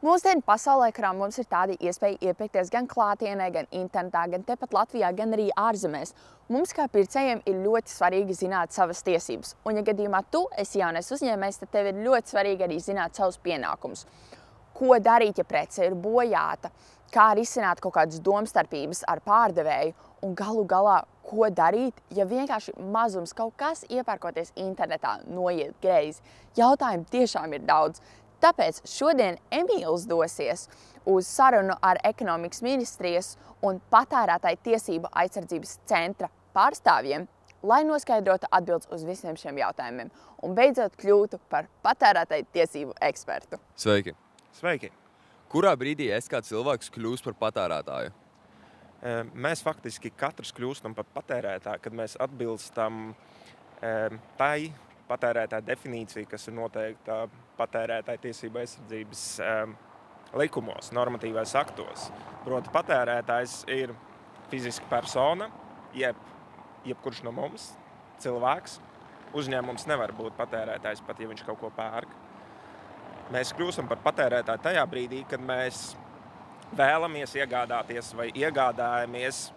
Mūsdienu pasaulē, kurā mums ir tāda iespēja iepirkties gan klātienē, gan internetā, gan tepat Latvijā, gan arī ārzemēs, mums kā pircējiem ir ļoti svarīgi zināt savas tiesības. Un, ja gadījumā tu esi jaunais uzņēmējs, tad tev ir ļoti svarīgi arī zināt savus pienākumus. Ko darīt, ja prece ir bojāta, kā risināt kaut kādas domstarpības ar pārdevēju un galu galā, ko darīt, ja vienkārši mazums kaut kas iepērkoties internetā noiet greizi. Jautājumu tiešām ir daudz. Tāpēc šodien Emīls dosies uz sarunu ar Ekonomikas ministrijas un Patērētāju tiesību aizsardzības centra pārstāvjiem, lai noskaidrotu atbildes uz visiem šiem jautājumiem un beidzot kļūtu par patērētāju tiesību ekspertu. Sveiki! Sveiki! Kurā brīdī es kā cilvēks kļūst par patērētāju? Mēs faktiski katrs kļūstam par patērētāju, kad mēs atbilstam tai patērētāja definīcija, kas ir noteikta patērētāja tiesību aizsardzības likumos, normatīvais aktos. Proti, patērētājs ir fiziska persona, jebkurš no mums, cilvēks. Uzņēmums nevar būt patērētājs, pat ja viņš kaut ko pērk. Mēs kļūstam par patērētāju tajā brīdī, kad mēs vēlamies iegādāties vai iegādājamies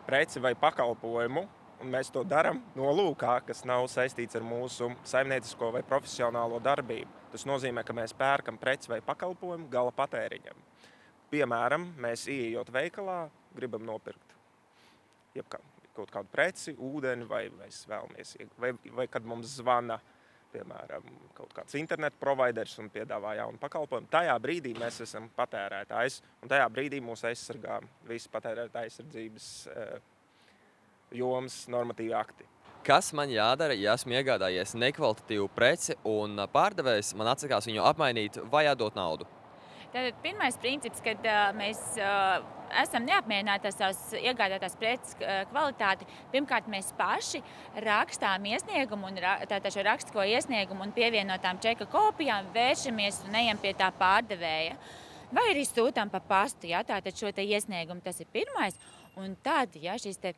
preci vai pakalpojumu, un mēs to darām nolūkā, kas nav saistīts ar mūsu saimniecisko vai profesionālo darbību. Tas nozīmē, ka mēs pērkam preci vai pakalpojumu gala patēriņam. Piemēram, mēs ieejot veikalā, gribam nopirkt kaut kādu preci, ūdeni vai vēlamies, vai kad mums zvana, piemēram, kaut kāds internetu providers un piedāvā jaunu pakalpojumu. Tajā brīdī mēs esam patērētājs, un tajā brīdī mūs aizsargā visi patērētāja aizsardzības jomas normatīvi akti. Kas man jādara, ja esmu iegādājies nekvalitatīvu preci un pārdevējs man atsakās viņu apmainīt vai atdot naudu? Tātad pirmais princips, kad mēs esam neapmierināti ar savas iegādātās preces kvalitāti, pirmkārt mēs paši rakstām iesniegumu un tātad šo rakstisko iesniegumu un pievienotām čeka kopijām vēršamies un ejam pie tā pārdevēja. Vai arī sūtām pa pastu, tātad šo te iesniegumu, tas ir pirmais. Un tad, ja šis te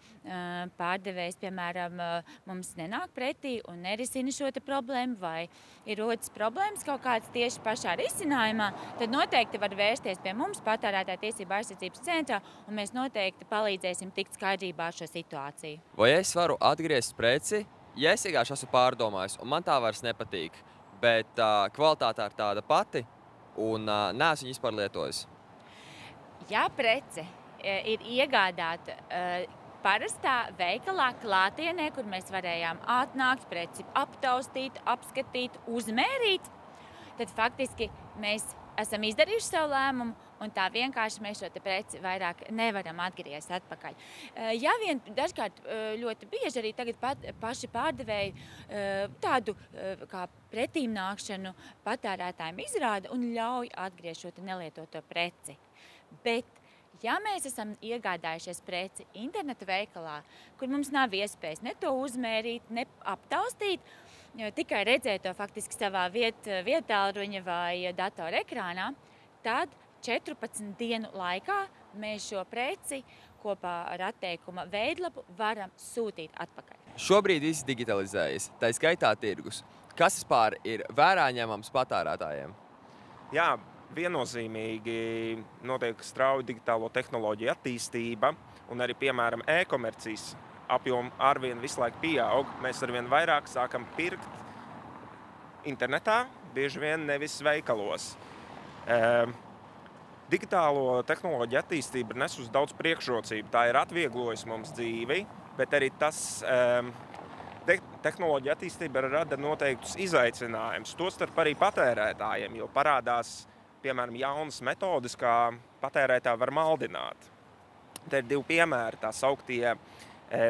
pārdevējs, piemēram, mums nenāk pretī un nerisina šo te problēmu vai ir rodas problēmas kaut kāds tieši pašā risinājumā, tad noteikti var vērsties pie mums Patērētāju tiesību aizsardzības centrā un mēs noteikti palīdzēsim tikt skaidrībā ar šo situāciju. Vai es varu atgriezt preci, ja es vienkārši esmu pārdomājis un man tā vairs nepatīk, bet kvalitāte ir tāda pati un neesmu viņu vispār lietojis? Ja prece ir iegādāta parastā veikalā klātienē, kur mēs varējām atnākt, preci aptaustīt, apskatīt, uzmērīt, tad faktiski mēs esam izdarījuši savu lēmumu un tā vienkārši mēs šo te preci vairāk nevaram atgriezt atpakaļ. Ja vien dažkārt ļoti bieži arī tagad paši pārdevēji tādu kā pretīmnākšanu patērētājiem izrāda un ļauj atgriezt šo te nelietoto preci. Bet ja mēs esam iegādājušies preci interneta veikalā, kur mums nav iespējas ne to uzmērīt, ne aptaustīt, tikai redzēt to faktiski savā vietālruņa vai datora ekrānā, tad 14 dienu laikā mēs šo preci kopā ar atteikuma veidlapu varam sūtīt atpakaļ. Šobrīd viss digitalizējas, tā skaitā tirgus. Kas vispār ir vērā ņemams patērētājiem? Jā, viennozīmīgi notiek strauja digitālo tehnoloģiju attīstība un arī, piemēram, e-komercijas apjoma arvien visu laiku pieaug. Mēs arvien vairāk sākam pirkt internetā, bieži vien nevis veikalos. Digitālo tehnoloģiju attīstība nes uz daudz priekšrocību. Tā ir atvieglojusi mums dzīvi, bet arī tas tehnoloģija attīstība rada noteiktus izaicinājumus. Tostarp arī patērētājiem, jo parādās piemēram, jaunas metodes, kā patērētāji var maldināt. Te ir 2 piemēri, tā sauktie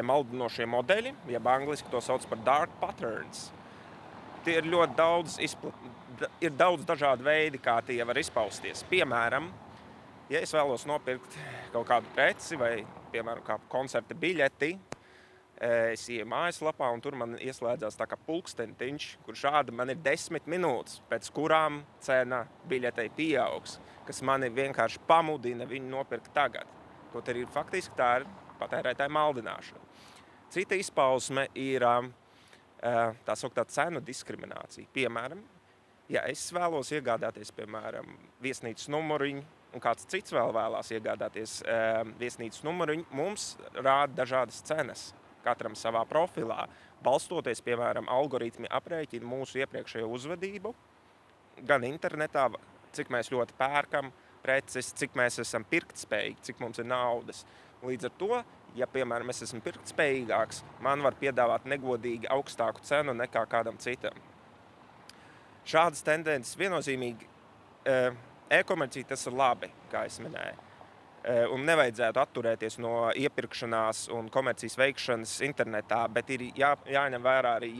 maldinošie modeļi, jeb angliski to sauc par dark patterns. Tie ir ļoti daudz dažādu veidi, kā tie var izpausties. Piemēram, ja es vēlos nopirkt kaut kādu preci vai, piemēram, kā koncerta biļeti, es ieju mājaslapā un tur man ieslēdzās tā kā pulkstentiņš, kur šādi man ir 10 minūtes, pēc kurām cena biļetei pieaugs, kas mani vienkārši pamudina viņu nopirkt tagad. Kaut arī faktiski tā ir patērētāja maldināšana. Cita izpausme ir tā sauktā cenu diskriminācija. Piemēram, Ja es vēlos iegādāties, piemēram, viesnīcas numuriņu, un kāds cits vēl vēlās iegādāties viesnīcas numuriņu, mums rāda dažādas cenas, katram savā profilā. Balstoties, piemēram, algoritmi aprēķina mūsu iepriekšējo uzvedību, gan internetā, cik mēs ļoti pērkam preces, cik mēs esam pirktspējīgi, cik mums ir naudas. Līdz ar to, ja, piemēram, es esmu pirktspējīgāks, man var piedāvāt negodīgi augstāku cenu nekā kādam citam. Šādas tendences viennozīmīgi e-komercija tas ir labi, kā es minēju. Un nevajadzētu atturēties no iepirkšanās un komercijas veikšanas internetā, bet ir jāņem vērā arī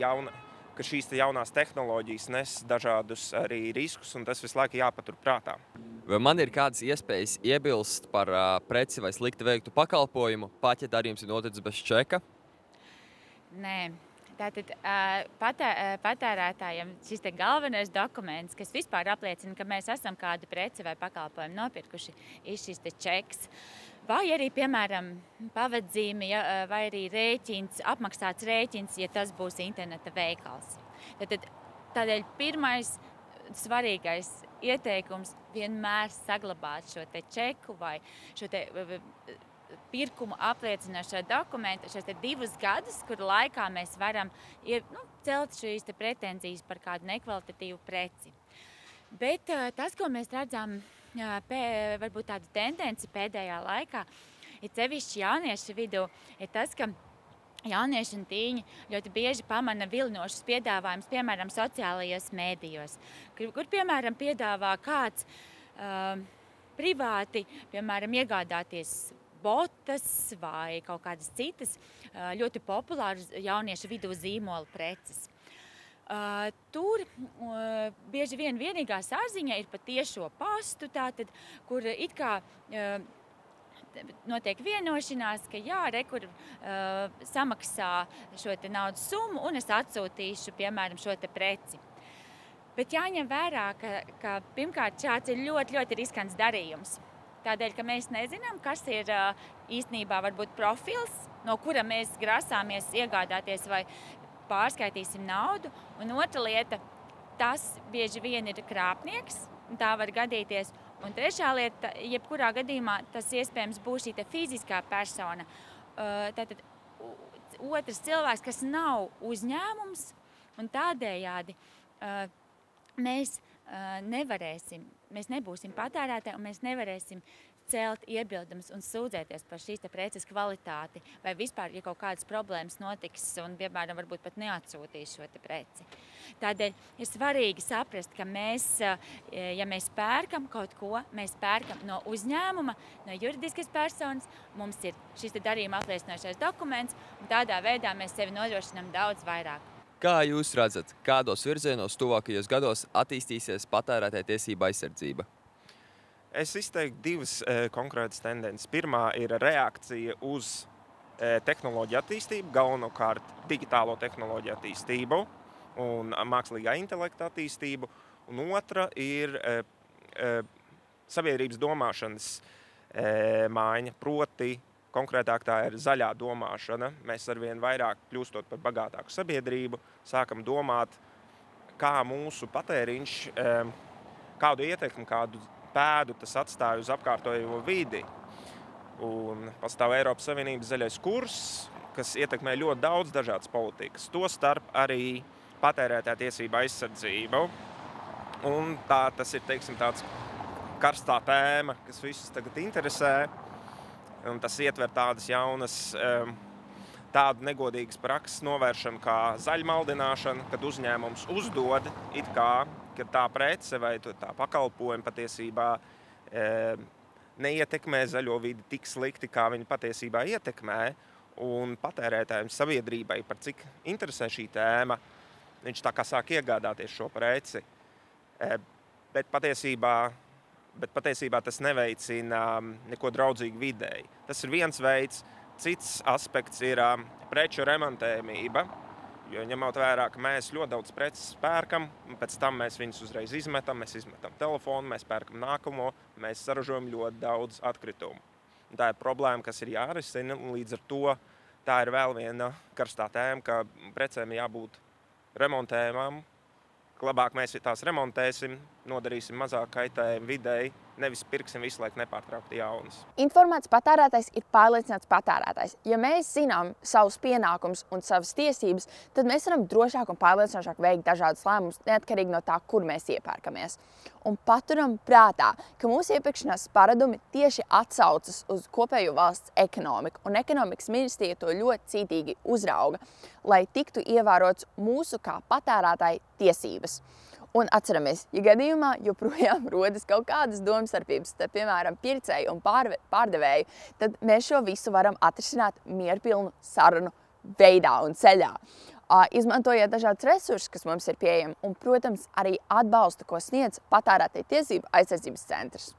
ka šīs jaunās tehnoloģijas nes dažādus arī riskus, un tas visu laiku jāpatur prātā. Vai man ir kādas iespējas iebilst par preci vai slikti veiktu pakalpojumu, pat ja darījums ir noticis bez čeka? Nē. Tātad patērētājiem šis te galvenais dokuments, kas vispār apliecina, ka mēs esam kādu preci vai pakalpojumu nopirkuši, ir šis te čeks. Vai arī, piemēram, pavadzīme, vai arī rēķins, apmaksāts rēķins, ja tas būs interneta veikals. Tādēļ pirmais svarīgais ieteikums vienmēr saglabāt šo te čeku vai šo te pirkumu apliecinošo dokumentu, šos 2 gadus, kur laikā mēs varam celt šīs te pretenzijas par kādu nekvalitatīvu preci. Bet tas, ko mēs redzam, varbūt tādu tendenci pēdējā laikā, ir sevišķi jauniešu vidū, ir tas, ka jaunieši un tīņi ļoti bieži pamana vilinošus piedāvājumus, piemēram, sociālajos mēdījos, kur piemēram, piedāvā kāds privāti, piemēram, iegādāties botas vai kaut kādas citas ļoti populāras jauniešu vidū zīmola preces. Tur bieži vien vienīgā saziņa ir pa tiešo pastu, tātad, kur it kā notiek vienošanās, ka jā, kur samaksā šo te naudas summu un es atsūtīšu, piemēram, šo te preci. Bet jāņem vērā, ka pirmkārt šāds ir ļoti, ļoti riskants darījums. Tādēļ, ka mēs nezinām, kas ir īstenībā varbūt profils, no kura mēs grasāmies iegādāties vai pārskaitīsim naudu. Un otra lieta, tas bieži vien ir krāpnieks, un tā var gadīties. Un trešā lieta, jebkurā gadījumā tas iespējams būs šī fiziskā persona. Tātad otrs cilvēks, kas nav uzņēmums, un tādējādi mēs nebūsim patērētāji un mēs nevarēsim celt iebildumus un sūdzēties par šīs te preces kvalitāti vai vispār, ja kaut kādas problēmas notiks un, piemēram, varbūt pat neatsūtīs šo te preci. Tādēļ ir svarīgi saprast, ka mēs, ja mēs pērkam kaut ko, mēs pērkam no uzņēmuma, no juridiskas personas, mums ir šis te darījuma apliecinošais dokuments un tādā veidā mēs sevi nodrošinām daudz vairāk. Kā jūs redzat, kādos virzienos tuvākajos gados attīstīsies patērētāju tiesību aizsardzība? Es izteiktu 2 konkrētas tendences. Pirmā ir reakcija uz tehnoloģiju attīstību, galvenokārt digitālo tehnoloģiju attīstību un mākslīgā intelekta attīstību. Un otra ir sabiedrības domāšanas maiņa, proti konkrētāk tā ir zaļā domāšana. Mēs arvien vairāk kļūstot par bagātāku sabiedrību, sākam domāt, kā mūsu patēriņš, kādu ietekmi, kādu pēdu tas atstāja uz apkārtējo vidi. Un pastāv Eiropas Savienības zaļais kurs, kas ietekmē ļoti daudz dažādas politikas. Tostarp arī patērētāju tiesību aizsardzību. Un tas ir, teiksim, tāds karstā tēma, kas visus tagad interesē. Un tas ietver tādas jaunas, tādu negodīgas prakses novēršanu kā zaļmaldināšana, kad uzņēmums uzdod it kā, ka tā prece vai tā pakalpojuma patiesībā neietekmē zaļo vidi tik slikti, kā viņa patiesībā ietekmē. Un patērētājiem sabiedrībai, par cik interesē šī tēma, viņš tā kā sāk iegādāties šo preci. Bet patiesībā tas neveicina neko draudzīgu videi. Tas ir viens veids. Cits aspekts ir preču remontējamība, jo ņemot vērā, ka mēs ļoti daudz preces pērkam, un pēc tam mēs viņus uzreiz izmetam, mēs izmetam telefonu, mēs pērkam nākamo, mēs saražojam ļoti daudz atkritumu. Un tā ir problēma, kas ir jārisina, un līdz ar to tā ir vēl viena karstā tēma, ka precēm jābūt remontējamām labāk mēs tās remontēsim, nodarīsim mazāk kaitējumu videi, nevis pirksim visu laiku nepārtraukti jaunas. Informēts patērētājs ir pārliecināts patērētājs. Ja mēs zinām savus pienākumus un savas tiesības, tad mēs varam drošāk un pārliecinošāk veikt dažādus lēmumus, neatkarīgi no tā, kur mēs iepērkamies. Un paturam prātā, ka mūsu iepirkšanās paradumi tieši atsaucas uz kopējo valsts ekonomiku, un ekonomikas ministrija to ļoti cītīgi uzrauga, lai tiktu ievērots mūsu kā patērētāju tiesības. Un atceramies, ja gadījumā joprojām rodas kaut kādas domstarpības, tad, piemēram, pircēju un pārdevēju, tad mēs šo visu varam atrisināt mierpilnu sarunu veidā un ceļā. Izmantojot dažādus resursus, kas mums ir pieejami, un, protams, arī atbalstu, ko sniedz Patērētāju tiesību aizsardzības centrs.